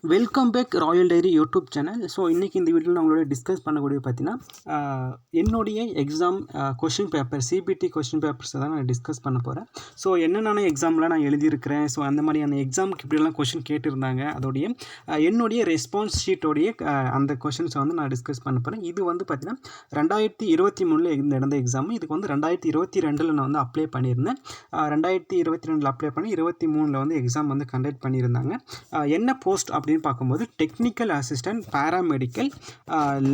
Welcome back Royal Diary YouTube channel. So இன்றைக்கி இந்த வீடியோவில் நான் உங்களோட டிஸ்கஸ் பண்ணக்கூடிய பார்த்தீங்கன்னா என்னுடைய exam question paper CBT question பேப்பர்ஸை தான் நான் டிஸ்கஸ் பண்ண போகிறேன். ஸோ என்னென்ன எக்ஸாம்லாம் நான் எழுதியிருக்கிறேன், ஸோ அந்த மாதிரியான எக்ஸாமுக்கு இப்படிலாம் கொஷின் கேட்டிருந்தாங்க, அதோடைய என்னுடைய ரெஸ்பான்ஸ் ஷீட்டோடைய அந்த கொஷின்ஸை வந்து நான் டிஸ்கஸ் பண்ண போகிறேன். இது வந்து பார்த்தீங்கன்னா 2023 நடந்த எக்ஸாம். இதுக்கு வந்து 2022 நான் வந்து அப்ளை பண்ணியிருந்தேன். 2022 அப்ளை பண்ணி 23 வந்து எக்ஸாம் வந்து கண்டக்ட் பண்ணியிருந்தாங்க. என்ன போஸ்ட் அப்படின்னு பார்க்கும்போது டெக்னிக்கல் அசிஸ்டன்ட் பேராமெடிக்கல்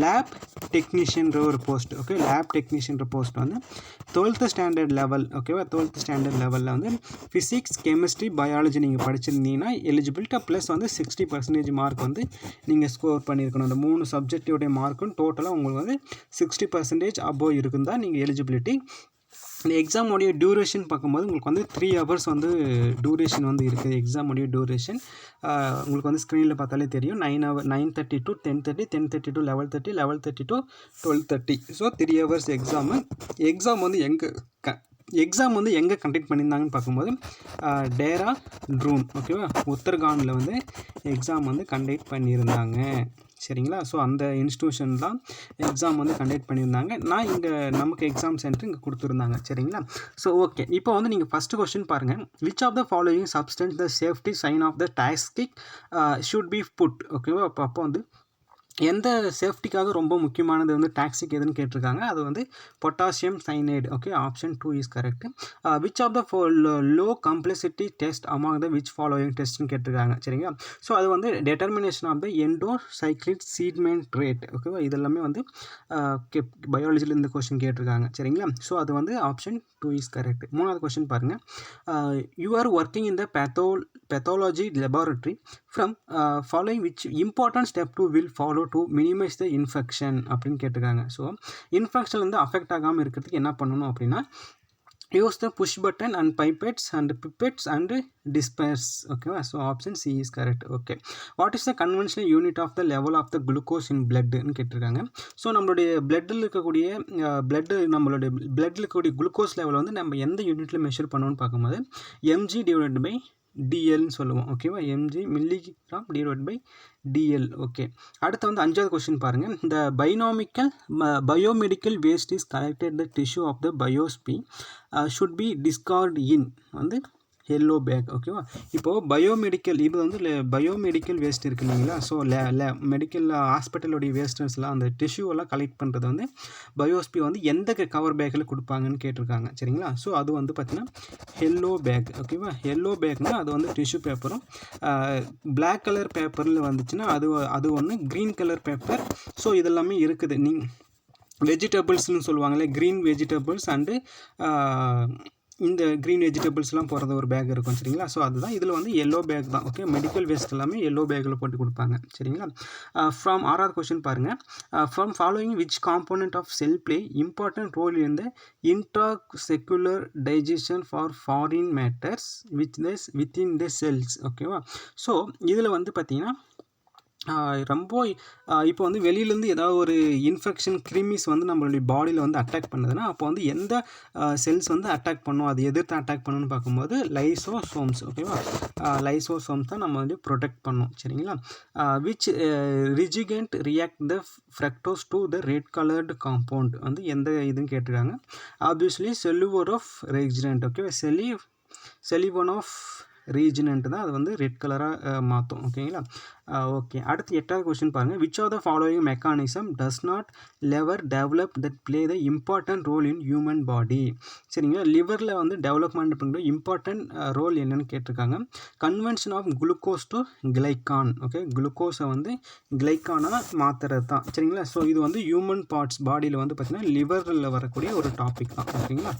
லேப் டெக்னீஷியன்ற ஒரு போஸ்ட். ஓகே, லேப் டெக்னீஷியன்ற போஸ்ட் வந்து 12th ஸ்டாண்டர்ட் லெவல். ஓகேவா, 12th ஸ்டாண்டர்ட் லெவலில் வந்து ஃபிசிக்ஸ், கெமிஸ்ட்ரி, பயாலஜி நீங்கள் படிச்சிருந்தீங்கன்னா எலிஜிபிலிட்டி ப்ளஸ் வந்து 60% மார்க் வந்து நீங்கள் ஸ்கோர் பண்ணியிருக்கணும். அந்த 3 சப்ஜெக்டியோடைய மார்க்கும் டோட்டலாக உங்களுக்கு வந்து 60% அபோவ் இருக்குன்னு நீங்கள் எலிஜிபிலிட்டி. இந்த எக்ஸாமோடைய டியூரேஷன் பார்க்கும்போது உங்களுக்கு வந்து 3 hours வந்து டியூரேஷன் வந்து இருக்குது. எக்ஸாமோடைய டியூரேஷன் உங்களுக்கு வந்து ஸ்க்ரீனில் பார்த்தாலே தெரியும். 9:30 to 10:30, 10:30 to 11:30, 11:30 to 12:30. So 3 hours exam. Exam வந்து எங்கே கண்டக்ட் பண்ணியிருந்தாங்கன்னு பார்க்கும்போது டேராடூன், ஓகேவா, உத்தரகாண்டில் வந்து எக்ஸாம் வந்து கண்டக்ட் பண்ணியிருந்தாங்க. சரிங்களா, ஸோ அந்த இன்ஸ்டியூஷன் தான் எக்ஸாம் வந்து கண்டக்ட் பண்ணியிருந்தாங்க. நான் இங்கே நமக்கு எக்ஸாம் சென்டர் இங்கே கொடுத்துருந்தாங்க. சரிங்களா, ஸோ ஓகே, இப்போ வந்து நீங்கள் ஃபஸ்ட்டு கொஸ்டின் பாருங்கள். Which of the following substance the safety sign of the toxic should be put. ஓகேவா, அப்போ வந்து எந்த சேஃப்டிக்காக ரொம்ப முக்கியமானது வந்து டாக்ஸிக் எதுன்னு கேட்டிருக்காங்க. அது வந்து potassium cyanide. Okay, option 2 is correct. Which of the low complexity test among the which following டெஸ்ட்னு கேட்டிருக்காங்க. சரிங்களா, ஸோ அது வந்து determination of the endocyclic sediment rate. ஓகேவா, இதெல்லாமே வந்து பயாலஜியில் இந்த கொஸ்டின் கேட்டிருக்காங்க. சரிங்களா, ஸோ அது வந்து ஆப்ஷன் 2 இஸ் கரெக்ட். மூணாவது கொஸ்டின் பாருங்கள். You are working in the pathology laboratory from following which important step to will follow to minimize the infection அப்படின்னு கேட்டிருக்காங்க. ஸோ இன்ஃபெக்ஷன் வந்து அஃபெக்ட் ஆகாமல் இருக்கிறதுக்கு என்ன பண்ணணும் அப்படின்னா use the push button and pipettes and disperse. ஓகேவா, so option C is correct. Okay, what is the conventional unit of the level of the glucose in பிளட்னு கேட்டிருக்காங்க. ஸோ நம்மளுடைய பிளட்டில் இருக்கக்கூடிய குளுக்கோஸ் லெவல் வந்து நம்ம எந்த யூனிட்டில் மெஷர் பண்ணணும்னு பார்க்கும்போது mg/dlன்னு சொல்லுவோம். ஓகேவா, mg mg/dl. ஓகே, அடுத்து வந்து 5வது கொஸ்டின் பாருங்கள். இந்த biomedical waste is collected the tissue of the biopsy should be discard in வந்து எல்லோ பேக். ஓகேவா, இப்போது பயோமெடிக்கல் இது வந்து பயோமெடிக்கல் வேஸ்ட் இருக்குது இல்லைங்களா. ஸோ மெடிக்கல் ஹாஸ்பிட்டலோடைய வேஸ்டர்ஸ்லாம் அந்த டிஷ்யூவெல்லாம் கலெக்ட் பண்ணுறது வந்து பயோஸ்பி வந்து எந்த கவர் பேக்கில் கொடுப்பாங்கன்னு கேட்டிருக்காங்க. சரிங்களா, ஸோ அது வந்து பார்த்திங்கன்னா எல்லோ பேக். ஓகேவா, எல்லோ பேக்னால் அது வந்து டிஷ்யூ பேப்பரும், பிளாக் கலர் பேப்பரில் வந்துச்சுன்னா அது ஒன்று, க்ரீன் கலர் பேப்பர். ஸோ இதெல்லாமே இருக்குது. வெஜிடபிள்ஸ்னு சொல்லுவாங்களே, க்ரீன் வெஜிடபிள்ஸ் அண்டு இந்த க்ரீன் வெஜிடபிள்ஸ்லாம் போகிறது ஒரு பேக் இருக்கும். சரிங்களா, ஸோ அதுதான் இதில் வந்து எல்லோ பேக் தான். ஓகே, மெடிக்கல் வேஸ்ட் எல்லாமே எல்லோ பேக்கில் போட்டு கொடுப்பாங்க. சரிங்களா, ஃப்ரம் 6வது கொஸ்டின் பாருங்கள். From following which component of cell play important role in the intracellular digestion for foreign matters within the cells. ஓகேவா, ஸோ இதில் வந்து பார்த்திங்கன்னா ரொம்ப இப்போ வந்து வெளியிலேருந்து ஏதாவது ஒரு இன்ஃபெக்ஷன் கிருமிஸ் வந்து நம்மளுடைய பாடியில் வந்து அட்டாக் பண்ணுதுன்னா அப்போ வந்து எந்த செல்ஸ் வந்து அட்டாக் பண்ணும், அது எதிர்த்து அட்டாக் பண்ணணும்னு பார்க்கும்போது லைசோசோம்ஸ். ஓகேவா, லைசோசோம்ஸ் தான் நம்ம வந்து ப்ரொடெக்ட் பண்ணோம். சரிங்களா, which reagent react the fructose to the red coloured compound வந்து எந்த இதுன்னு கேட்டிருக்காங்க. Obviously Seliwanoff of reagent. Okay, Seliwanoff of reagent தான் அது வந்து ரெட் கலராக மாற்றும். ஓகேங்களா, ஓகே, அடுத்து 8வது கொஸ்டின் பாருங்கள். Which of the following mechanism does not liver develop that play the important role in human body. சரிங்களா, லிவரில் வந்து டெவலப்மெண்ட் பண்ணுற இம்பார்ட்டன்ட் ரோல் என்னென்னு கேட்டிருக்காங்க. Conversion of glucose to glycan. Okay, குளுக்கோஸை வந்து கிளைக்கானாக மாற்றுறது தான். சரிங்களா, ஸோ இது வந்து ஹியூமன் பார்ட்ஸ் பாடியில் வந்து பார்த்திங்கன்னா லிவரில் வரக்கூடிய ஒரு டாபிக் தான். ஓகேங்களா,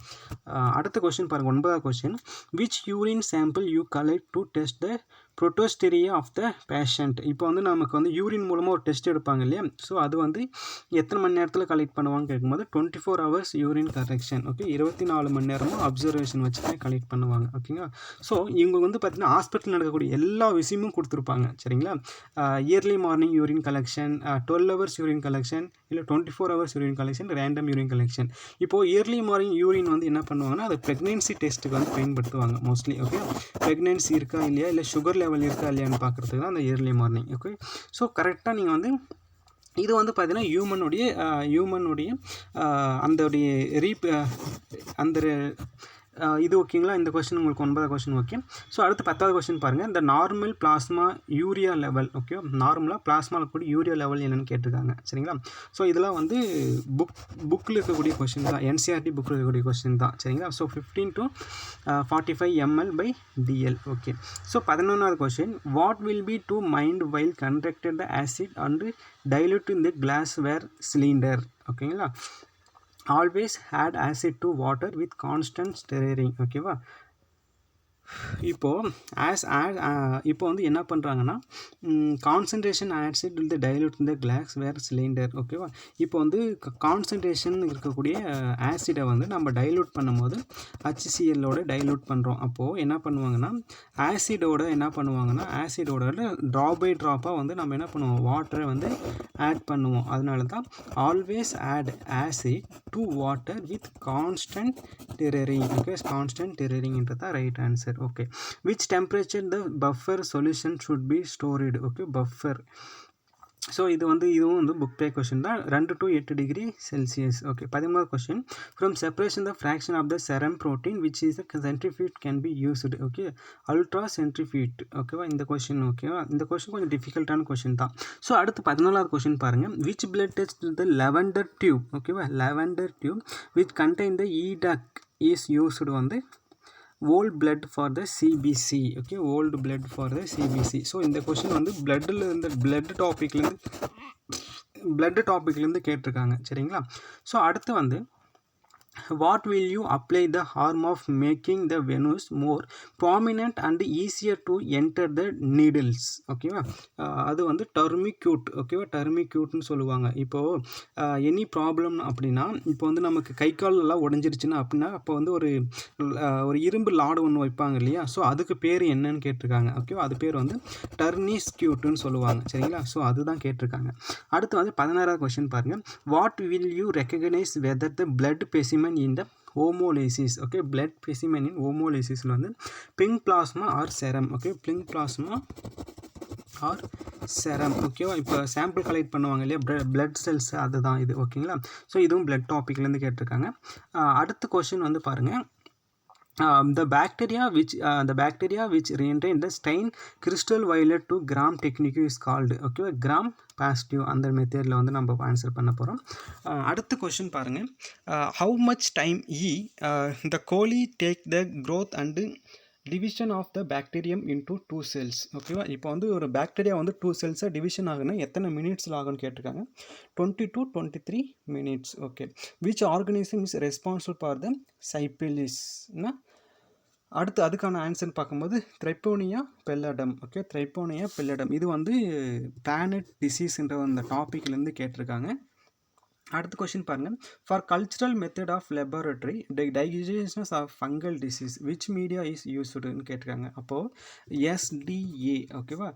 அடுத்த கொஸ்டின் பாருங்கள். 9வது question. Which urine sample you collect to test the proteinuria of the patient. இப்போ வந்து நமக்கு வந்து யூரின் மூலமாக ஒரு டெஸ்ட் எடுப்பாங்க இல்லையா. ஸோ அது வந்து எத்தனை மணி நேரத்தில் கலெக்ட் பண்ணுவாங்க கேட்கும்போது 24 hours யூரின் கரெக்ஷன். ஓகே, 24 மணி நேரமும் அப்சர்வேஷன் வச்சு தான் கலெக்ட் பண்ணுவாங்க. ஓகேங்களா, ஸோ இவங்க வந்து பார்த்திங்கன்னா ஹாஸ்பிட்டல் நடக்கக்கூடிய எல்லா விஷயமும் கொடுத்துருப்பாங்க. சரிங்களா, early morning urine collection, 12 hours urine collection, இல்லை 24 hours urine collection, random urine collection. இப்போது இயர்லி மார்னிங் யூரின் வந்து என்ன பண்ணுவாங்கன்னா அது ப்ரெக்னென்சி டெஸ்ட்டுக்கு வந்து பயன்படுத்துவாங்க மோஸ்ட்லி. ஓகே, ப்ரெக்னென்சி இருக்கா இல்லையா, இல்லை சுகர் லெவல் இருக்கா இல்லையான்னு பார்க்குறதுக்கு தான் அந்த ஏர்லி மார்னிங். ஓகே, ஸோ கரெக்டாக நீங்கள் வந்து இது வந்து பார்த்தீங்கன்னா ஹியூமனுடைய அந்தோடைய அந்த இது ஓகேங்களா. இந்த கொஸ்டின் உங்களுக்கு 9வது கொஸ்டின் ஓகே. ஸோ அடுத்து 10வது கொஸ்டின் பாருங்கள். இந்த normal plasma urea level okay, நார்மலாக பிளாஸ்மாவில் கூட யூரியா லெவல் என்னென்னு கேட்டிருக்காங்க சரிங்களா. ஸோ இதெல்லாம் வந்து புக்கில் இருக்கக்கூடிய கொஸ்டின் தான், என்சிஆர்டி புக்கில் இருக்கக்கூடிய கொஸ்டின் தான் சரிங்களா. So 15 to 45 ml/dl okay. So 11வது question, what will be to mind while conducted the acid and dilute in the glassware cylinder ஓகேங்களா. Always add acid to water with constant stirring ஓகேவா. இப்போது இப்போ வந்து என்ன பண்ணுறாங்கன்னா concentration acid will the dilute இந்த glassware cylinder ஓகேவா. இப்போ வந்து கான்சன்ட்ரேஷன் இருக்கக்கூடிய ஆசிடை வந்து நம்ம டைல்யூட் பண்ணும்போது HCl டைல்யூட் பண்ணுறோம். அப்போது என்ன பண்ணுவாங்கன்னா ஆசிடோட ட்ராப் பை ட்ராப்பாக வந்து நம்ம என்ன பண்ணுவோம், வாட்டரை வந்து ஆட் பண்ணுவோம். அதனால தான் always add acid to water with constant stirring okay. Constant டிரரிங்ன்றது தான் right answer okay. which temperature the buffer solution should be stored okay, buffer. So இதுவும் வந்து புக் பே கொஸ்டின் தான். 2 to 8 degree Celsius ஓகே. 13வது question, from separation the fraction of the serum protein which is the centrifuge can be used okay, ultra centrifuge ஓகேவா. இந்த question ஓகேவா. இந்த question கொஞ்சம் டிஃபிகல்ட்டான question தான். ஸோ அடுத்து 14வது கொஸ்டின் பாருங்கள். Which blood test the lavender tube okay, lavender tube which contain the EDAC is used வந்து hold blood for the CBC okay, hold blood for the CBC. So இந்த question வந்து blood டாப்பிக்லேருந்து கேட்டிருக்காங்க சரிங்களா. So அடுத்து வந்து what will you apply the harm of making the veins more prominent and easier to enter the needles ஓகேவா. அது வந்து டர்மிக்யூட் ஓகேவா, டர்மிக்யூட்னு சொல்லுவாங்க. இப்போது எனி ப்ராப்ளம் அப்படின்னா, இப்போ வந்து நமக்கு கை கால் எல்லாம் உடஞ்சிருச்சுன்னா அப்படின்னா அப்போ வந்து ஒரு இரும்பு லாடு ஒன்று வைப்பாங்க இல்லையா. ஸோ அதுக்கு பேர் என்னன்னு கேட்டிருக்காங்க ஓகேவா. அது பேர் வந்து டர்னிஸ்கியூட்னு சொல்லுவாங்க சரிங்களா. ஸோ அதுதான் கேட்டிருக்காங்க. அடுத்து வந்து 16வது கொஸ்டின் பாருங்கள். What will you recognise whether the blood specimen in the haemolysis okay. Blood specimen in ஹோமோலைசிஸில் வந்து pink plasma or serum okay, pink plasma or serum ஓகேவா. இப்போ சாம்பிள் கலெக்ட் பண்ணுவாங்க இல்லையா, பிளட் செல்ஸ், அதுதான் இது ஓகேங்களா. ஸோ இதுவும் பிளட் டாப்பிக்லேருந்து கேட்டிருக்காங்க. அடுத்த கொஸ்டின் வந்து பாருங்கள். The bacteria which retain the stain crystal violet to gram technique is called okay, gram positive அந்த மெத்தடில் வந்து நம்ம ஆன்சர் பண்ண போகிறோம். அடுத்த கொஸ்டின் பாருங்கள். how much time the coli take the growth and division of the bacterium into 2 cells ஓகேவா. இப்போ வந்து ஒரு பாக்டீரியா வந்து 2 செல்ஸாக டிவிஷன் ஆகுனா எத்தனை மினிட்ஸில் ஆகும்னு கேட்டிருக்காங்க. 20 to 23 minutes okay. Which organism is responsible for the சைப்பிலிஸ்னா அடுத்து அதுக்கான ஆன்சர்னு பார்க்கும்போது த்ரைப்போனியா பெல்லடம் ஓகே, த்ரைப்போனியா பெல்லடம். இது வந்து பிளானட் டிசீஸ்ன்ற அந்த டாப்பிக்லேருந்து கேட்டிருக்காங்க. அடுத்த கொஸ்டின் பாருங்கள். For cultural method of laboratory digestions of fungal disease which media is யூஸ்டுன்னு கேட்டிருக்காங்க. அப்போது SDA ஓகேவா,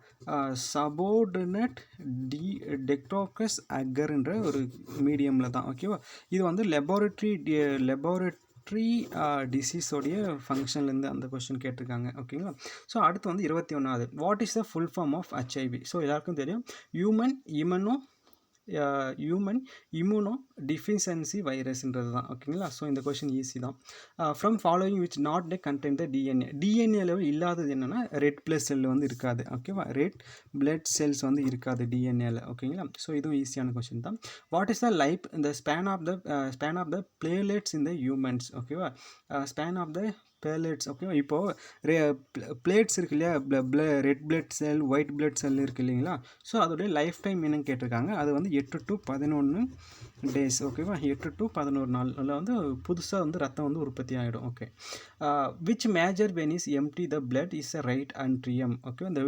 சபோர்டினேட் டெக்டோகஸ் அகர்ன்ற ஒரு மீடியமில் தான் ஓகேவா. இது வந்து லெபார்டரி டிசீஸோடைய ஃபங்க்ஷன்லேருந்து அந்த கொஸ்டின் கேட்டிருக்காங்க ஓகேங்களா. ஸோ அடுத்து வந்து 21வது, what is the full form of HIV. So எல்லாருக்கும் தெரியும், ஹியூமன் இம்யூனோ டிஃபிஷியன்சி வைரஸ்ன்றது தான் ஓகேங்களா. ஸோ இந்த கொஸ்டின் ஈஸி தான். From following which not day contain the DNA level இல்லாதது என்னென்னா ரெட் பிளட் செல் வந்து இருக்காது ஓகேவா, ரெட் பிளட் செல்ஸ் வந்து இருக்காது டிஎன்ஏல ஓகேங்களா. ஸோ இதுவும் ஈஸியான கொஸ்டின் தான். வாட் இஸ் த லைஃப் இந்த span of the platelets in the humans ஓகேவா, ஸ்பேன் ஆஃப் த பிளேட்லெட்ஸ் ஓகேவா. இப்போது பிளேட்ஸ் இருக்கு இல்லையா, red blood cell white blood cell இருக்குது இல்லைங்களா. ஸோ அதோடைய லைஃப் டைம் என்னன்னு கேட்டிருக்காங்க. அது வந்து 8 to 11 days ஓகேவா, 8 to 11 நாள் அதில் வந்து புதுசாக வந்து ரத்தம் வந்து உற்பத்தி ஆகிடும் okay. Which major vein is empty the blood is a right atrium okay. இந்த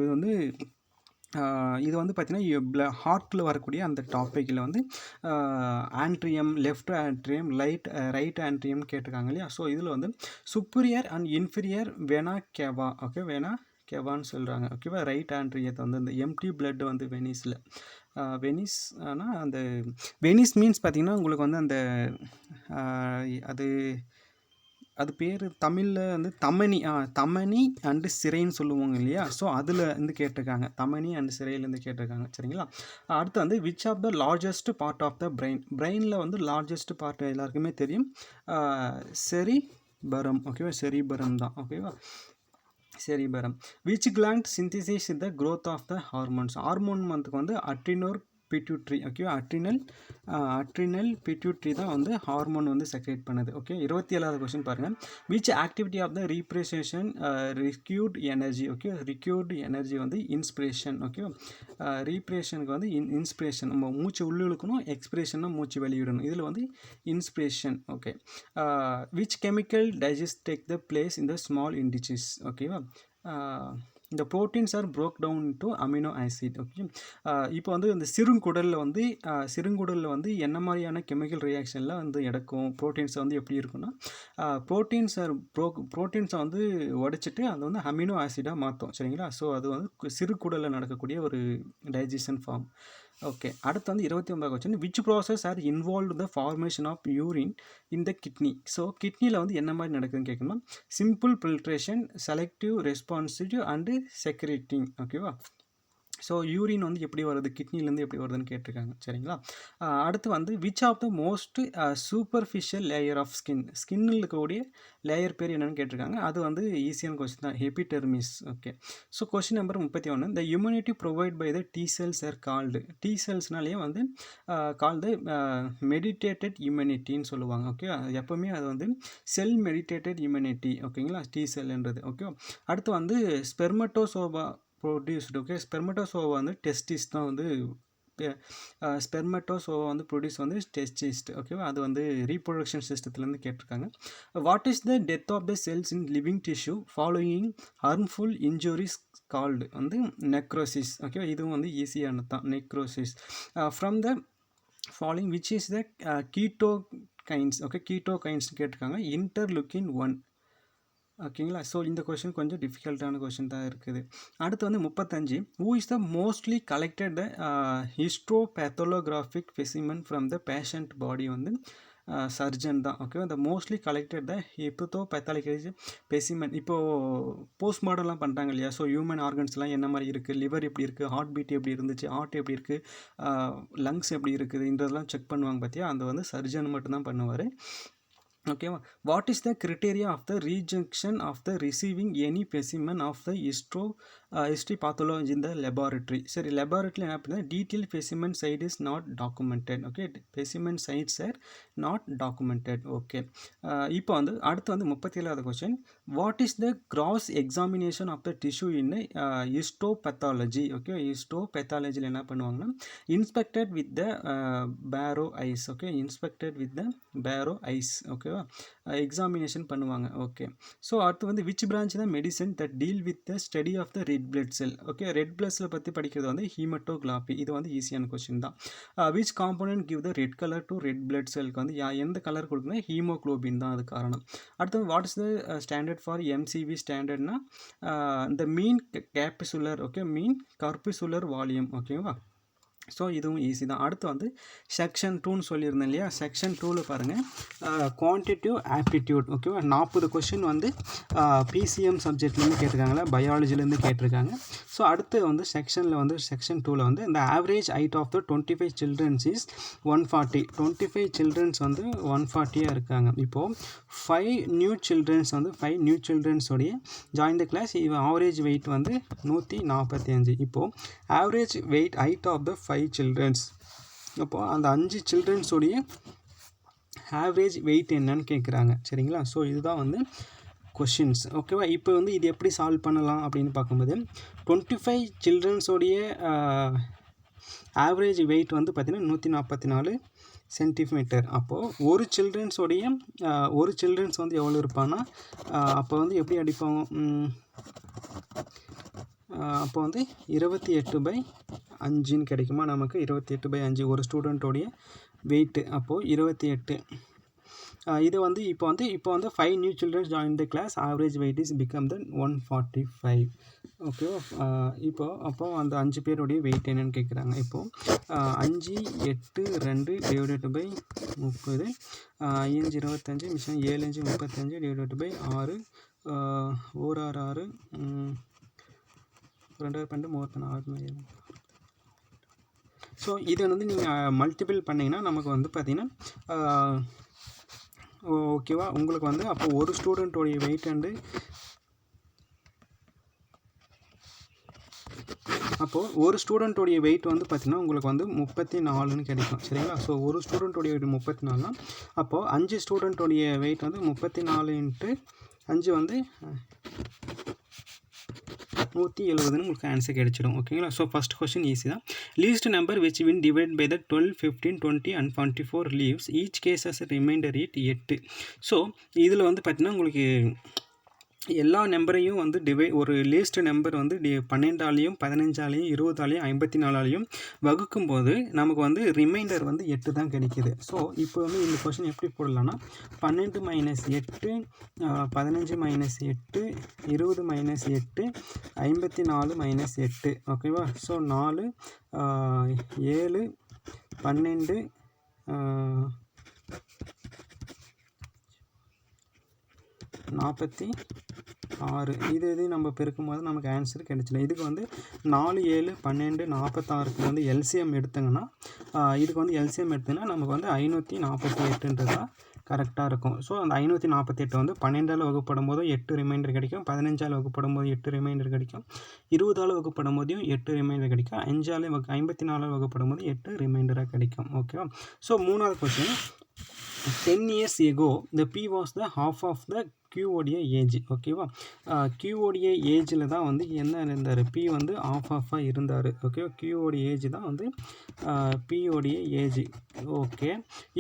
இது வந்து பார்த்திங்கன்னா ஹார்ட்டில் வரக்கூடிய அந்த டாப்பிக்கில் வந்து ஆன்ட்ரியம், லெஃப்ட் ஆன்ட்ரியம், ரைட் ஆன்ட்ரியம் கேட்டிருக்காங்க இல்லையா. ஸோ இதில் வந்து சுப்பீரியர் அண்ட் இன்ஃபீரியர் வேனா கேவா ஓகே, வேனா கேவான்னு சொல்கிறாங்க ஓகேவா. ரைட் ஆன்ட்ரியத்தை வந்து இந்த எம்டி பிளட் வந்து வெனிஸில் வெனிஸ் ஆனால் அந்த வெனிஸ் மீன்ஸ் பார்த்திங்கன்னா உங்களுக்கு வந்து அந்த அது அது பேர் தமிழில் வந்து தமனி அண்டு சிறைன்னு சொல்லுவாங்க இல்லையா? ஸோ அதில் இருந்து கேட்டிருக்காங்க. தமனி அண்ட் சிறையிலேருந்து கேட்டிருக்காங்க. சரிங்களா? அடுத்து வந்து which of the largest part of the பிரெயினில் வந்து லார்ஜஸ்ட் பார்ட் எல்லாருக்குமே தெரியும், செரிபரம். ஓகேவா? செரிபரம் தான். ஓகேவா? Cerebrum. Which gland synthesis the growth of the hormones. Hormone வந்து அட்ரினோர் பிட்யூட்ரி. ஓகேவா? அட்ரினல் பிட்யூட்ரி தான் வந்து ஹார்மோன் வந்து செக்ரேட் பண்ணுது. ஓகே, 27வது கொஸ்டின் பாருங்கள். Which activity of the respiration required energy. Okay, required energy வந்து இன்ஸ்பிரேஷன். ஓகே, ரீப்ரேஷனுக்கு வந்து இன்ஸ்பிரேஷன், நம்ம மூச்சு உள்ளே இழுக்கணும், எக்ஸ்பிரேஷன்னா மூச்சு வெளியிடணும். இதில் வந்து inspiration. Okay, which chemical digest take the place in the small intestines. ஓகேவா? இந்த proteins are broke down to amino acid. Okay, இப்போ வந்து இந்த சிறுங்குடலில் வந்து என்ன மாதிரியான கெமிக்கல் ரியாக்ஷனில் வந்து எடுக்கும் ப்ரோட்டீன்ஸை வந்து எப்படி இருக்குன்னா, ப்ரோட்டீன்ஸை வந்து உடைச்சிட்டு அதை வந்து அமினோ ஆசிடாக மாற்றும். சரிங்களா? ஸோ அது வந்து சிறுகுடலில் நடக்கக்கூடிய ஒரு டைஜஷன் ஃபார்ம். ஓகே, அடுத்து வந்து 29வது question. Which process are involve the formation of urine in the kidney. So கிட்னியில் வந்து என்ன மாதிரி நடக்குதுன்னு கேட்கணும். Simple filtration, selective responsive and secreting. ஓகேவா? ஸோ யூரின் வந்து எப்படி வருது, கிட்னிலேருந்து எப்படி வருதுன்னு கேட்டிருக்காங்க. சரிங்களா? அடுத்து வந்து which of the most superficial layer of ஸ்கின்னில் இருக்கக்கூடிய லேயர் பேர் என்னென்னு கேட்டிருக்காங்க. அது வந்து ஈஸியான கொஸ்டின் தான், epidermis. Okay, so question number 31. The immunity provide by the T cells are called. T செல்ஸ்னாலேயே வந்து கால்டு மெடிடேட்டட் இம்யூனிட்டின்னு சொல்லுவாங்க. ஓகே, எப்போவுமே அது வந்து செல் மெடிடேட்டட் இம்யூனிட்டி. ஓகேங்களா? டி செல்ன்றது. ஓகே, அடுத்து வந்து ஸ்பெர்மட்டோசோவா ப்ரொடியூஸ்டு. ஓகே, ஸ்பெர்மட்டோசோவா வந்து டெஸ்டிஸ் தான் வந்து ஸ்பெர்மட்டோசோவா வந்து ப்ரொடியூஸ் வந்து டெஸ்டிஸ்ட். ஓகேவா? அது வந்து ரீப்ரொடக்ஷன் சிஸ்டத்துலேருந்து கேட்டிருக்காங்க. What is the death of the cells in living tissue following harmful injuries called வந்து நெக்ரோசிஸ். ஓகேவா? இதுவும் வந்து ஈஸியானது தான், necrosis. From the following which is the cytokines. Okay, cytokines கேட்டிருக்காங்க. இன்டர்லுக்கின் 1. ஓகேங்களா? ஸோ இந்த கொஷின் கொஞ்சம் டிஃபிகல்ட்டான கொஷின் தான் இருக்குது. அடுத்து வந்து 35. Who is the mostly collected the histopathographic specimen from the patient body வந்து சர்ஜன் தான். Okay, the mostly collected the histopathology specimen. இப்போது போஸ்ட்மார்ட்டம்லாம் பண்ணுறாங்க இல்லையா? ஸோ ஹியூமன் ஆர்கன்ஸ்லாம் என்ன மாதிரி இருக்குது, லிவர் எப்படி இருக்குது, ஹார்ட் பீட் எப்படி இருந்துச்சு, ஹார்ட் எப்படி இருக்குது, லங்ஸ் எப்படி இருக்குதுன்றதெல்லாம் செக் பண்ணுவாங்க பார்த்தியா, அந்த வந்து சர்ஜன் மட்டும்தான் பண்ணுவார். ஓகேவா? What is the criteria of the rejection of the receiving any specimen of the history pathology in the laboratory. சரி, லெபார்ட்ரியில் என்ன பண்ணுறது, detail specimen site is not documented. Okay, specimen sites are not documented. Okay, இப்போ வந்து அடுத்து வந்து 37வது question. What is the gross examination of the tissue in histopathology. Okay, ஹிஸ்டோபேத்தாலஜியில் என்ன பண்ணுவாங்கன்னா inspected with the bare eyes. Okay, inspected with the bare ice. ஓகேவா? Examination பண்ணுவாங்க. ஓகே, ஸோ அடுத்து வந்து விச் பிரான்ச் தான் medicine that deal with the study of the red blood cell. Okay, red blood cell பற்றி படிக்கிறது வந்து haematography. இது வந்து ஈஸியான கொஸ்டின் தான். Which component give the red colour to red blood செல்க்கு வந்து எந்த கலர் கொடுக்குன்னா ஹீமோக்ளோபின் தான் அது காரணம். அடுத்து what is the standard for MCV ஸ்டாண்டர்ட்னா இந்த mean capsular. Okay, mean corpuscular volume. ஓகேவா? ஸோ இதுவும் ஈஸி தான். அடுத்து வந்து செக்ஷன் 2ன்னு சொல்லியிருந்தேன் இல்லையா? செக்ஷன் 2ல் பாருங்கள், குவான்டிட்டிவ் ஆப்டிடியூட். ஓகேவா? 40 கொஸ்டின் வந்து பிசிஎம் சப்ஜெக்ட்லேருந்து கேட்டிருக்காங்களா, பயாலஜிலேருந்து கேட்டிருக்காங்க. ஸோ அடுத்து வந்து செக்ஷன் 2ல் வந்து இந்த average height of the 25 childrens is 140. 25 childrens வந்து 140 இருக்காங்க. இப்போது 5 நியூ சில்ட்ரன்ஸோடைய ஜாயின் த கிளாஸ். இவன் ஆவரேஜ் வெயிட் வந்து 145. இப்போது average weight height of the 5 childrens, அப்போது அந்த 5 சில்ட்ரன்ஸோடைய ஆவரேஜ் வெயிட் என்னன்னு கேட்குறாங்க. சரிங்களா? ஸோ இதுதான் வந்து கொஷின்ஸ். ஓகேவா? இப்போ வந்து இது எப்படி சால்வ் பண்ணலாம் அப்படின்னு பார்க்கும்போது 25 சில்ட்ரன்ஸோடைய ஆவரேஜ் வெயிட் வந்து பார்த்திங்கன்னா 144 சென்டிமீட்டர். அப்போது ஒரு சில்ட்ரன்ஸ் வந்து எவ்வளோ இருப்பான்னா, அப்போ வந்து எப்படி அடிப்பாங்க, அப்போ வந்து 28/5 கிடைக்குமா நமக்கு? 28/5 ஒரு ஸ்டூடெண்ட்டோடைய வெயிட்டு. அப்போது 28 இது வந்து இப்போ வந்து 5 new childrens join the class, average weight is become the 145. ஓகேவா? அப்போ அந்த 5 பேருடைய வெயிட் என்னன்னு கேட்குறாங்க. இப்போது 5 8 2 டிவைடட் பை 30, 5 25 மிச்சம் 7 5 35 டிவைடட் பை 6, 1 6 6, 2 12 36. ஸோ இதை வந்து நீங்கள் மல்டிபிள் பண்ணிங்கன்னா நமக்கு வந்து பார்த்திங்கன்னா ஓகேவா, உங்களுக்கு வந்து அப்போ ஒரு ஸ்டூடெண்ட்டோடைய வெயிட் வந்து அப்போது ஒரு ஸ்டூடெண்ட்டோடைய வெயிட் வந்து பார்த்திங்கன்னா உங்களுக்கு வந்து 34ன்னு கிடைக்கும். சரிங்களா? ஸோ ஒரு ஸ்டூடெண்ட்டோடைய வெயிட் 34னா அப்போது 5 ஸ்டூடெண்ட்டோடைய வெயிட் வந்து 34 × 5 வந்து 170ன்னு உங்களுக்கு ஆன்சர் கிடைச்சிடும். ஓகேங்களா? ஸோ ஃபஸ்ட் கொஸ்டின் ஈஸி தான். Least number which when divide by the 12 15 20 and 44 leaves each case as remainder it 8. So இதில் வந்து பார்த்திங்கன்னா உங்களுக்கு எல்லா நம்பரையும் வந்து ஒரு லீஸ்ட் நம்பர் வந்து 12ஆலையும் 15ஆலையும் 20ஆலையும் 54ஆலையும் வகுக்கும்போது நமக்கு வந்து ரிமைண்டர் வந்து 8 தான் கிடைக்கிது. ஸோ இப்போ வந்து இந்த கொஸ்டின் எப்படி போடலாம்னா 12 - 8, 15 - 8, 20 - 8, 54 - 8. ஓகேவா? ஸோ 4 7 12 46 இது நம்ம பெருக்கும் போது நமக்கு ஆன்சர் கிடைச்சிடும். இதுக்கு வந்து 4 7 12 46க்கு வந்து எல்சிஎம் எடுத்தங்கன்னா இதுக்கு வந்து எல்சிஎம் எடுத்தோன்னா நமக்கு வந்து 548ன்றது தான் கரெக்டாக இருக்கும். ஸோ அந்த 548 வந்து 12ஆல் வகுப்படும் போதும் 8 ரிமைண்டர் கிடைக்கும், 15ஆல் வகுப்படும் போது 8 ரிமைண்டர் கிடைக்கும், 20ஆல் வகுப்படும் போதையும் 8 ரிமைண்டர் கிடைக்கும், 54ஆல் வகுப்படும் போது 8 ரிமைண்டராக கிடைக்கும். ஓகேவா? ஸோ 3வது question 10 years ago the P was the half of the Q உடைய ஏஜ். ஓகேவா? Q உடைய ஏஜில் தான் வந்து என்ன இருந்தார், P வந்து ஆஃபாக இருந்தார். ஓகே, Q உடைய ஏஜ் தான் வந்து P உடைய ஏஜ். ஓகே,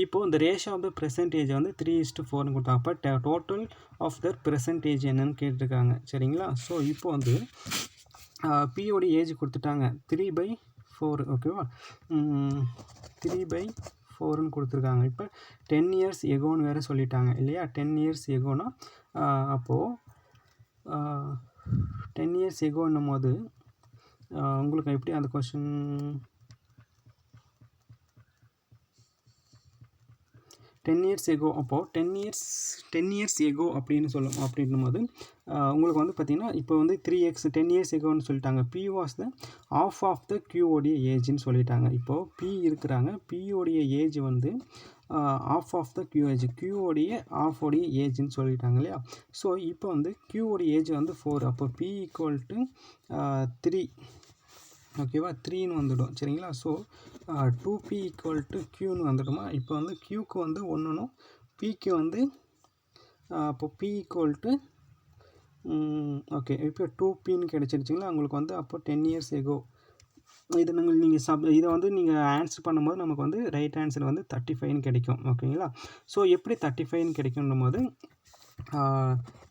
இப்போது இந்த ரேஷியோ ஆஃப் த பெர்சன்டேஜ் வந்து 3:4ன்னு கொடுத்தாங்க. அப்போ டோட்டல் ஆஃப் த பெர்சன்டேஜ் என்னன்னு கேட்டிருக்காங்க. சரிங்களா? ஸோ இப்போ வந்து P உடைய ஏஜ் கொடுத்துட்டாங்க 3/4. ஓகேவா? 3/4ன்னு கொடுத்துருக்காங்க. இப்போ 10 years எகோன்னு வேறு சொல்லிட்டாங்க இல்லையா? 10 years எகோனா அப்போது 10 years எகோன்னும் போது உங்களுக்கு எப்படி அந்த கொஸ்டின் 10 years எகோ, அப்போது 10 years எகோ அப்படின்னும் போது உங்களுக்கு வந்து பார்த்திங்கன்னா இப்போ வந்து 3x 10 years எகோன்னு சொல்லிட்டாங்க. P was the of of the Qயோடைய ஏஜ்னு சொல்லிட்டாங்க. இப்போது P இருக்கிறாங்க, Pயோடைய ஏஜ் வந்து of of the Q age, Qயோடைய ஆஃபோடைய ஏஜ்னு சொல்லிட்டாங்க இல்லையா? ஸோ இப்போ வந்து Qயோடைய ஏஜ் வந்து 4. அப்போ P = 3. ஓகேவா? 3ன்னு வந்துடும். சரிங்களா? ஸோ 2P = Qன்னு வந்துடுமா? இப்போ வந்து Qக்கு வந்து 1னும் Pக்கு வந்து அப்போ P = ஓகே, இப்போ 2Pன்னு கிடச்சிருச்சிங்களா உங்களுக்கு வந்து. அப்போ 10 years எகோ இது நீங்கள் இதை வந்து நீங்கள் ஆன்சர் பண்ணும்போது நமக்கு வந்து ரைட் ஆன்சர் வந்து 35ன்னு கிடைக்கும். ஓகேங்களா? ஸோ எப்படி 35ன்னு கிடைக்கும்னும் போது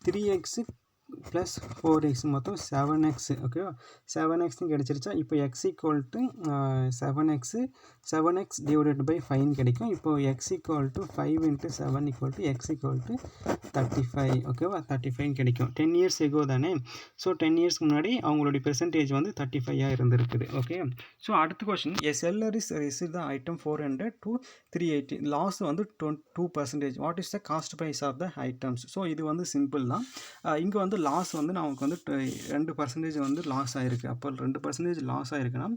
3x + 4x மொத்தம் 7x. ஓகேவா? 7xன்னு கிடச்சிருச்சா? இப்போ x = 7x டிவைடட் பை 5 கிடைக்கும். இப்போ x = 5 × 7 = x = 35. ஓகேவா? 35 கிடைக்கும். 10 years எகோ தானே? ஸோ 10 இயர்ஸ்க்கு முன்னாடி அவங்களுடைய பெர்சன்டேஜ் வந்து 35 இருந்திருக்குது. ஓகே, ஸோ அடுத்த question a seller is receive the item 400 to 380, loss வந்து 2%. What is the cost price of the items? So இது வந்து சிம்பிள் தான். இங்கே வந்து லாஸ் வந்து நமக்கு வந்து 2% வந்து லாஸ் ஆகிருக்கு. அப்போ 2% லாஸ் ஆகிருக்குன்னா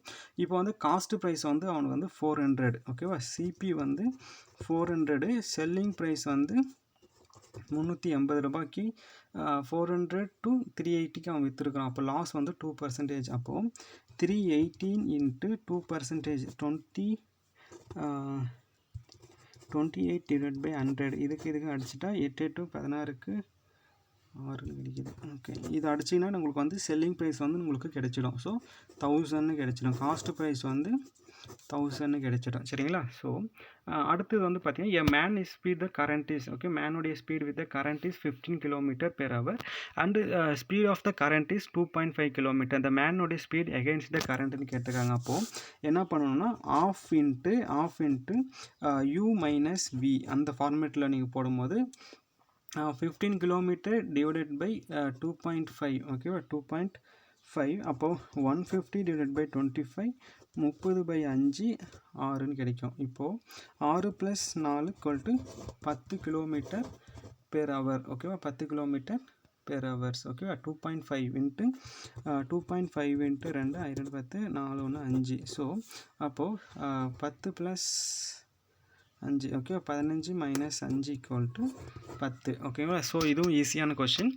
இப்போ வந்து காஸ்ட் ப்ரைஸ் வந்து அவனுக்கு வந்து 400. ஓகேவா? சிபி வந்து 400, செல்லிங் ப்ரைஸ் வந்து 380 ரூபாய்க்கு 400 to 380க்கு அவன் விற்றுருக்கான். அப்போ லாஸ் வந்து 2%. அப்போது 318 × 2%, 28 / 100. இதுக்கு அடிச்சுட்டா 8 8 16க்கு 6 கிடைக்குது. ஓகே, இது அடிச்சிங்கன்னா உங்களுக்கு வந்து செல்லிங் ப்ரைஸ் வந்து உங்களுக்கு கிடைச்சிடும். ஸோ 1000 கிடைச்சிடும். காஸ்ட் ப்ரைஸ் வந்து 1000 கிடைச்சிடும். சரிங்களா? ஸோ அடுத்தது வந்து பார்த்தீங்கன்னா a man is speed the current is okay மேனுடைய speed with the current is 15 km/h and speed of the current is 2.5 km. அந்த மேனுடைய ஸ்பீட் அகெயின்ஸ்ட் த கரண்ட்னு கேட்டிருக்காங்க. அப்போது என்ன பண்ணணும்னா of into u minus v அந்த ஃபார்மேட்டில் நீங்கள் போடும்போது 15 km டிவைடட் பை 2.5 ஓகேவா 2.5 அப்போது 150 டிவைடட் பை 25 30/5 6ன்னு கிடைக்கும். இப்போது 6 + 4 = 10 km/h ஓகேவா 10 km/h ஓகேவா 2.5 இன்ட்டு 2.5 இன்ட்டு 2 2 10 4 1 5 ஸோ அப்போது 10 + 5 ஓகே 15 - 5 = 10 ஓகேங்களா. ஸோ இதுவும் ஈஸியான கொஸ்டின்.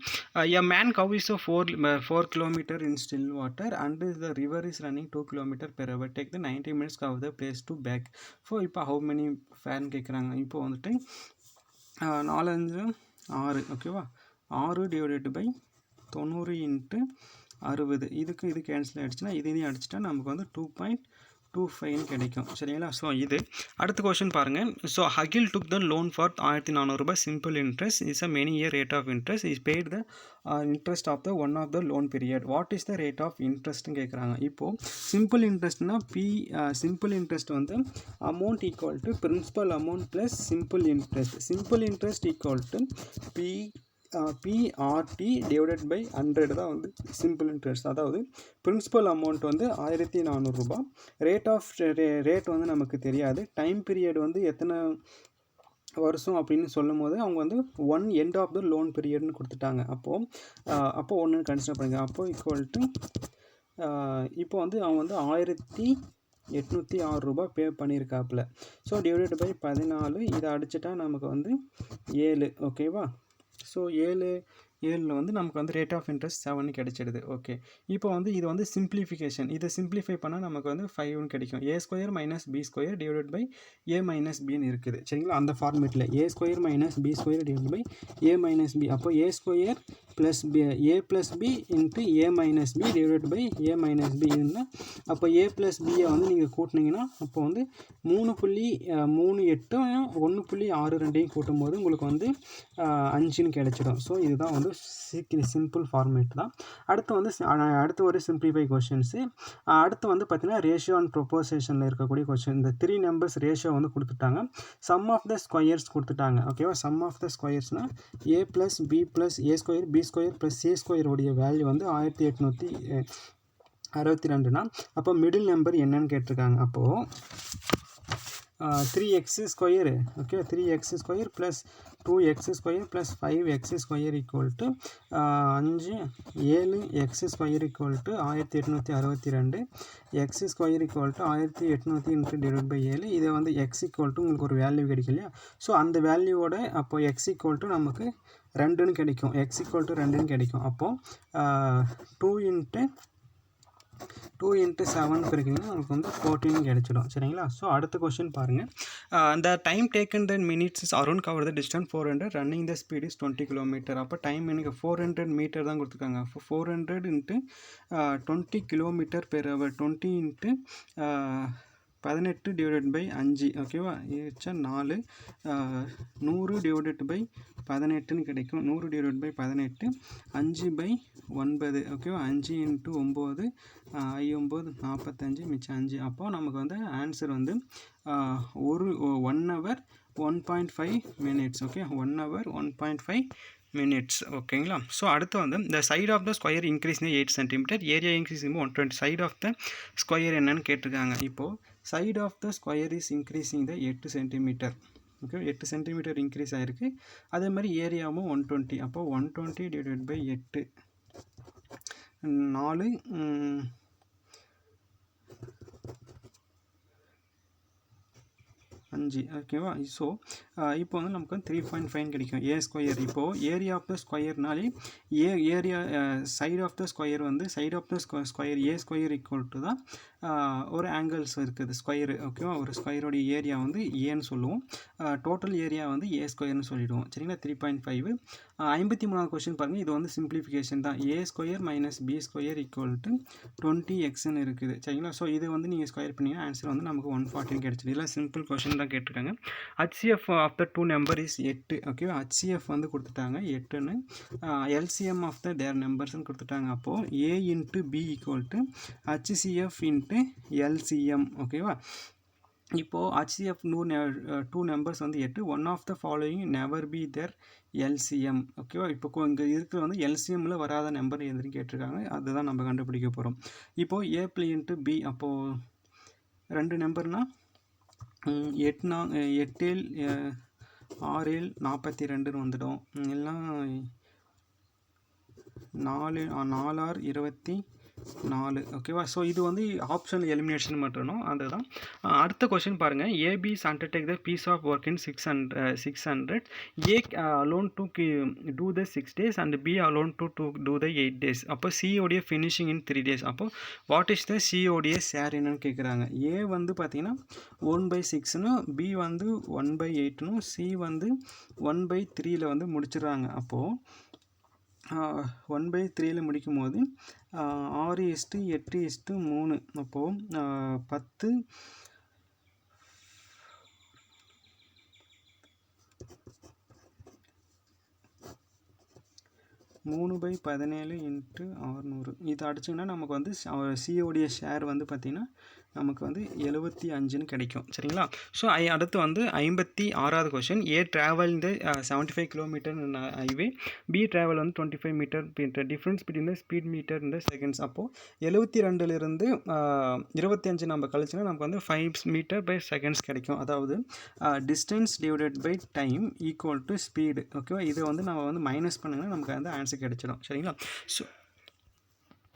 எ மேன் கவ் is 4 km in still water and the river is running 2 km/h. Take the 90 minutes cover the place to back. So இப்போ how many ஃபேன் கேட்குறாங்க. இப்போ வந்துட்டு 4 5 6 ஓகேவா 6 டிவைடட் பை 90 இன்ட்டு 60 இது கேன்சல் ஆகிடுச்சுன்னா இதையும் அடிச்சுட்டா நமக்கு வந்து 2.25 கிடைக்கும். சரிங்களா. ஸோ இது அடுத்த கொஸ்டின் பாருங்கள். So Akhil took the loan for 1400 ரூபாய் simple interest is a many year rate of interest is paid the interest of the one of the loan period. What is the rate of இன்ட்ரெஸ்ட்னு கேட்குறாங்க. இப்போது simple இன்ட்ரெஸ்ட்னா simple interest வந்து amount equal to principal amount plus simple interest equal to PRT divided by 100 தான் வந்து simple interest. அதாவது principal amount வந்து 1400 ரூபாய். ரேட் வந்து நமக்கு தெரியாது. டைம் பீரியட் வந்து எத்தனை வருஷம் அப்படின்னு சொல்லும் போது அவங்க வந்து 1 எண்ட் ஆஃப் த லோன் பீரியட்னு கொடுத்துட்டாங்க. அப்போது ஒன்று கன்சிடர் பண்ணுங்க. அப்போது ஈக்குவல் டு இப்போ வந்து அவங்க வந்து 1806 ரூபாய் பே பண்ணியிருக்காப்புல. ஸோ டிவைடட் பை 14 இதை அடிச்சிட்டா நமக்கு வந்து 7 ஓகேவா. ஸோ 7 வந்து நமக்கு வந்து ரேட் ஆஃப் இன்ட்ரெஸ்ட் 7 கிடைச்சிடுது. ஓகே, இப்போ வந்து இது வந்து சிம்பிளிஃபிகேஷன். இதை சிம்பிளிஃபை பண்ணால் நமக்கு வந்து 5 கிடைக்கும். a² - b² divided by a - bன்னு இருக்குது. சரிங்களா. அந்த ஃபார்மேட்டில் a² - b² divided by a - b. அப்போ a² + a + b into a - b divided by a - b இருந்தால் அப்போ a + b வந்து நீங்கள் கூட்டினீங்கன்னா அப்போ வந்து 3.38 1.62 கூட்டும் போது உங்களுக்கு வந்து 5ன்னு கிடைச்சிடும். ஸோ இதுதான் வந்து சிம்பிள் ஃபார்மேட் தான். அடுத்து ஒரு சிம்பிளிஃபை கொஸ்டின்ஸு. அடுத்து வந்து பார்த்தீங்கன்னா ரேஷியோ அண்ட் ப்ரொபோசேஷனில் இருக்கக்கூடிய கொஸ்டின். இந்த 3 நம்பர்ஸ் ரேஷியோ வந்து கொடுத்துட்டாங்க. சம் ஆஃப் த ஸ்கொயர்ஸ் கொடுத்துட்டாங்க. ஓகேவா. சம் ஆஃப் த ஸ்கொயர்ஸ்னால் a + b + a² b² + c² உடைய வேல்யூ வந்து 1862னா அப்போ மிடில் நம்பர் என்னன்னு கேட்டிருக்காங்க. அப்போது 3x² okay 3x² + 2x² + 5x² equal to 5 7x² equal to 1862 x² equal to 1800 divide by 7. இதை வந்து x ஈக்குவல் டு உங்களுக்கு ஒரு வேல்யூ கிடைக்கும் இல்லையா. ஸோ அந்த வேல்யூவோட அப்போ x ஈக்குவல் டு நமக்கு 2ன்னு கிடைக்கும். x ஈக்குவல் டு 2ன்னு கிடைக்கும். அப்போது 2 இன்ட்டு 7 பிரிக்கிங்கன்னா நமக்கு வந்து 14 கிடைச்சிடும். சரிங்களா. ஸோ அடுத்த கொஸ்டின் பாருங்கள். அந்த time taken then minutes is around cover the distance 400 running the speed is 20 km. அப்போ டைம் எனக்கு 400 மீட்டர் தான் கொடுத்துருக்காங்க. 400 into 20 km/h 20 into 18 divided by 5 ஓகேவா 4 100 டிவைடட் பை 18ன்னு கிடைக்கும். 100 டிவைடட் பை 18 5/9 ஓகேவா 5 இன்ட்டு 9 9 45 மிச்சம் 5. அப்போது நமக்கு வந்து ஆன்சர் வந்து 1 hour 1.5 minutes okay 1 hour 1.5 minutes ஓகேங்களா. ஸோ அடுத்து வந்து இந்த side of the square increase 8 cm area increase 120 side of the square என்னன்னு கேட்டிருக்காங்க. இப்போது side of the square is increasing the 8 cm okay 8 cm increase ஆகிருக்கு. அதே மாதிரி ஏரியாவும் 120. அப்போது 120 டிவைடட் பை 8 4 5 ஓகேவா. ஸோ இப்போ வந்து நமக்கு வந்து 3.5 கிடைக்கும். a². இப்போது ஏரியா ஆஃப் த ஸ்கொயர்னாலே area side of the square வந்து side of the square a² equal to தான் ஒரு ஆங்கிள்ஸ் இருக்குது ஸ்கொயரு ஓகேவா. ஒரு ஸ்கொயரோடைய ஏரியா வந்து ஏன்னு சொல்லுவோம். டோட்டல் ஏரியா வந்து ஏ ஸ்கொயர்னு சொல்லிவிடுவோம் சரிங்களா. 3.5. 53வது கொஸ்டின் பாருங்கள். இது வந்து சிம்பிளிஃபிகேஷன் தான். A square minus B square equal to 20xன்னு இருக்குது சரிங்களா. ஸோ இது வந்து நீங்கள் ஸ்கொயர் பண்ணிங்கன்னா ஆன்சர் வந்து நமக்கு 140 கிடச்சிது. இதெல்லாம் சிம்பிள் கொஸ்டின் தான் கேட்டிருக்காங்க. HCF of the 2 number is 8 ஓகேவா. HCF வந்து கொடுத்துட்டாங்க 8ன்னு. LCM ஆஃப் த தேர் நம்பர்ஸ்ன்னு கொடுத்துட்டாங்க. அப்போது A into B equal to HCF into LCM ஓகேவா. இப்போது HCF 2 நம்பர்ஸ் வந்து 8. One of the following never be their LCM ஓகேவா. இப்போ இங்கே இருக்கிற வந்து LCMல வராத நம்பர் எதுன்னு கேட்டிருக்காங்க. அதுதான் நம்ம கண்டுபிடிக்க போகிறோம். இப்போது A இன்ட்டு B அப்போது 2 நம்பர்னால் 8 6 42 வந்துடும். எல்லாம் 4 24 ஓகேவா. ஸோ இது வந்து ஆப்ஷன் எலிமினேஷன் மட்டும் அதுதான். அடுத்த கொஸ்டின் பாருங்கள். AB is undertake the piece of work in 600. A alone to do the 6 days and B alone to do the 8 days. அப்போ சிஓடைய ஃபினிஷிங் இன் 3 days. அப்போ வாட் இஸ் த சிஓடைய ஷேர் என்னன்னு கேட்குறாங்க. ஏ வந்து பார்த்தீங்கன்னா 1/6ன்னு, பி வந்து 1/8ன்னு, சி வந்து 1/3ல வந்து முடிச்சிடுறாங்க. அப்போது 1/3ல முடிக்கும் போது 6:8:3 அப்போது 10 3/17 × 600 இது அடிச்சிங்கன்னா நமக்கு வந்து சிஓடைய ஷேர் வந்து பார்த்திங்கன்னா நமக்கு வந்து 75ன்னு கிடைக்கும் சரிங்களா. ஸோ அடுத்து வந்து 56வது கொஸ்டின். ஏ ட்ராவல் இந்த 75 கிலோமீட்டர் ஹைவே, பி ட்ராவல் வந்து 25 meter difference between the speed meter இந்த செகண்ட்ஸ். அப்போது 72லிருந்து 25 நம்ம கழிச்சுன்னா நமக்கு வந்து 5 மீட்டர்/செகண்ட்ஸ் கிடைக்கும். அதாவது distance divided by time equal to speed ஓகேவா. இதை வந்து நம்ம வந்து மைனஸ் பண்ணுங்கன்னா நமக்கு வந்து ஆன்சர் கிடைச்சிடும் சரிங்களா. ஸோ